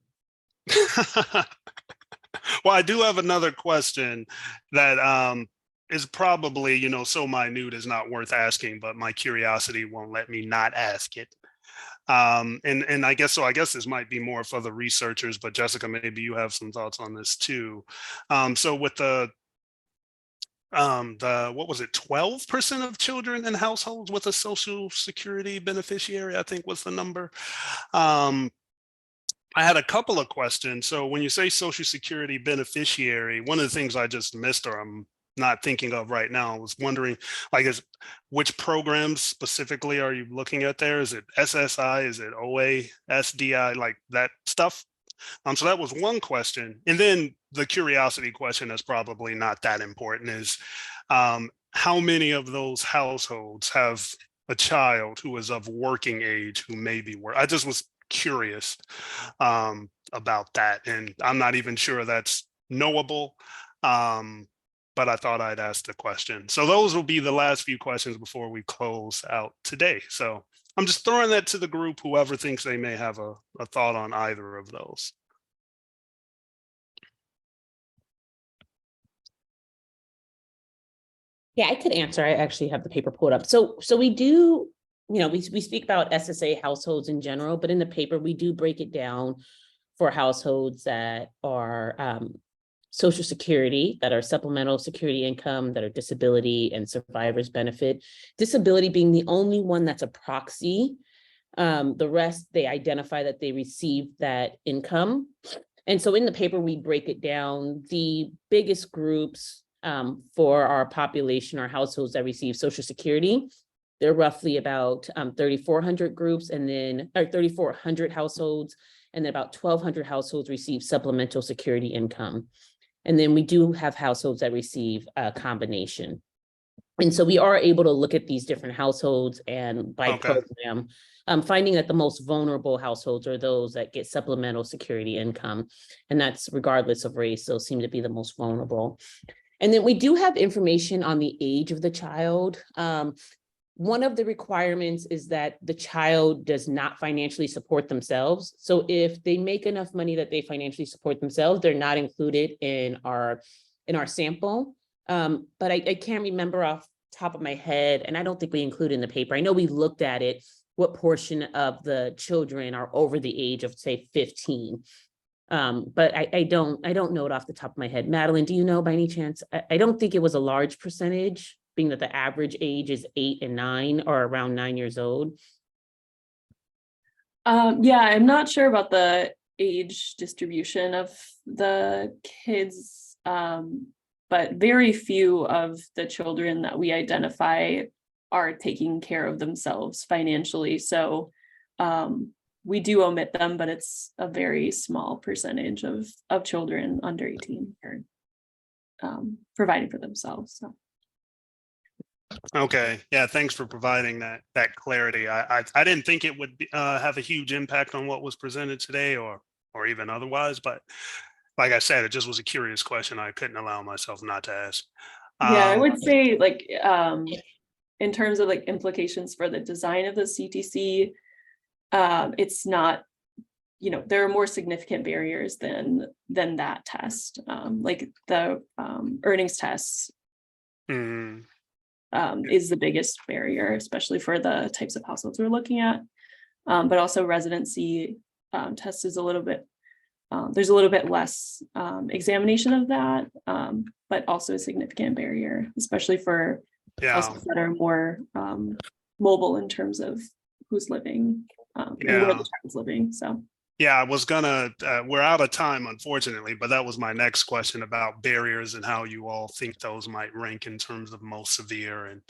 Well, I do have another question that is probably, so minute is not worth asking, but my curiosity won't let me not ask it. And I guess this might be more for the researchers, but Jessica, maybe you have some thoughts on this too. So with the what was it, 12% of children in households with a Social Security beneficiary, I think was the number. I had a couple of questions. So when you say Social Security beneficiary, one of the things I just missed or I'm not thinking of right now, I was wondering, which programs specifically are you looking at there? Is it SSI? Is it OA, SDI, like that stuff? So that was one question. And then the curiosity question that's probably not that important is how many of those households have a child who is of working age who may be I just was curious about that. And I'm not even sure that's knowable. But I thought I'd ask the question. So those will be the last few questions before we close out today. So I'm just throwing that to the group, whoever thinks they may have a thought on either of those. Yeah, I could answer. I actually have the paper pulled up. So we do, we speak about SSA households in general, but in the paper, we do break it down for households that are Social Security, that are supplemental security income, that are disability and survivor's benefit. Disability being the only one that's a proxy. The rest, they identify that they receive that income. And so in the paper, we break it down. The biggest groups for our population are households that receive Social Security. They're roughly about 3,400 groups, and then 3,400 households, and then about 1,200 households receive supplemental security income. And then we do have households that receive a combination. And so we are able to look at these different households and by program, finding that the most vulnerable households are those that get supplemental security income. And that's regardless of race, those seem to be the most vulnerable. And then we do have information on the age of the child. One of the requirements is that the child does not financially support themselves. So if they make enough money that they financially support themselves, they're not included in our sample. But I can't remember off the top of my head, and I don't think we include in the paper. I know we looked at it, what portion of the children are over the age of, say, 15. But I don't know it off the top of my head. Madelaine, do you know by any chance? I don't think it was a large percentage, being that the average age is 8 and 9 or around 9 years old. Yeah, I'm not sure about the age distribution of the kids, but very few of the children that we identify are taking care of themselves financially. So we do omit them, but it's a very small percentage of children under 18. providing for themselves. So. Okay, yeah, thanks for providing that clarity. I didn't think it would have a huge impact on what was presented today, or even otherwise, but like I said, it just was a curious question I couldn't allow myself not to ask. Yeah, I would say, like, in terms of like implications for the design of the CTC, it's not, you know, there are more significant barriers than that test, like the earnings tests. Is the biggest barrier, especially for the types of households we're looking at. But also residency test is a little bit, there's a little bit less examination of that, but also a significant barrier, especially for households that are more mobile in terms of who's living and where the child's living. So. Yeah, I was gonna, we're out of time, unfortunately, but that was my next question about barriers and how you all think those might rank in terms of most severe and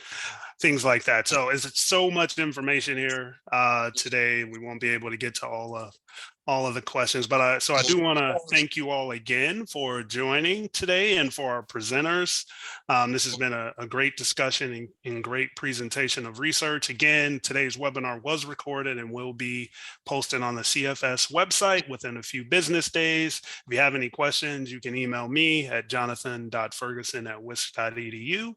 things like that. So is it so much information here today, we won't be able to get to all of the questions, but so I do want to thank you all again for joining today and for our presenters. This has been a great discussion and great presentation of research. Again, today's webinar was recorded and will be posted on the CFS website within a few business days. If you have any questions, you can email me at jonathan.ferguson@wisc.edu.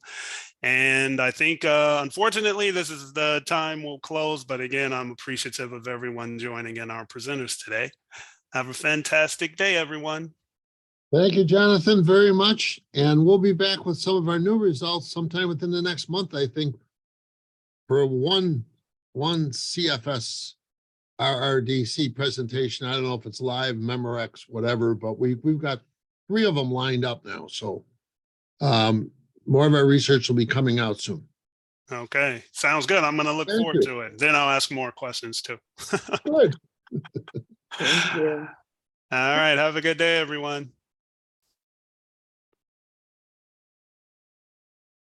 And I think, unfortunately, this is the time we'll close. But again, I'm appreciative of everyone joining in our presenters today. Have a fantastic day, everyone. Thank you, Jonathan, very much. And we'll be back with some of our new results sometime within the next month, I think, for one CFS RRDC presentation. I don't know if it's live, Memorex, whatever, but we've got 3 of them lined up now. So more of our research will be coming out soon. Okay, sounds good. I'm going to look forward to it. Then I'll ask more questions too. Good. Thank you. All right, have a good day, everyone.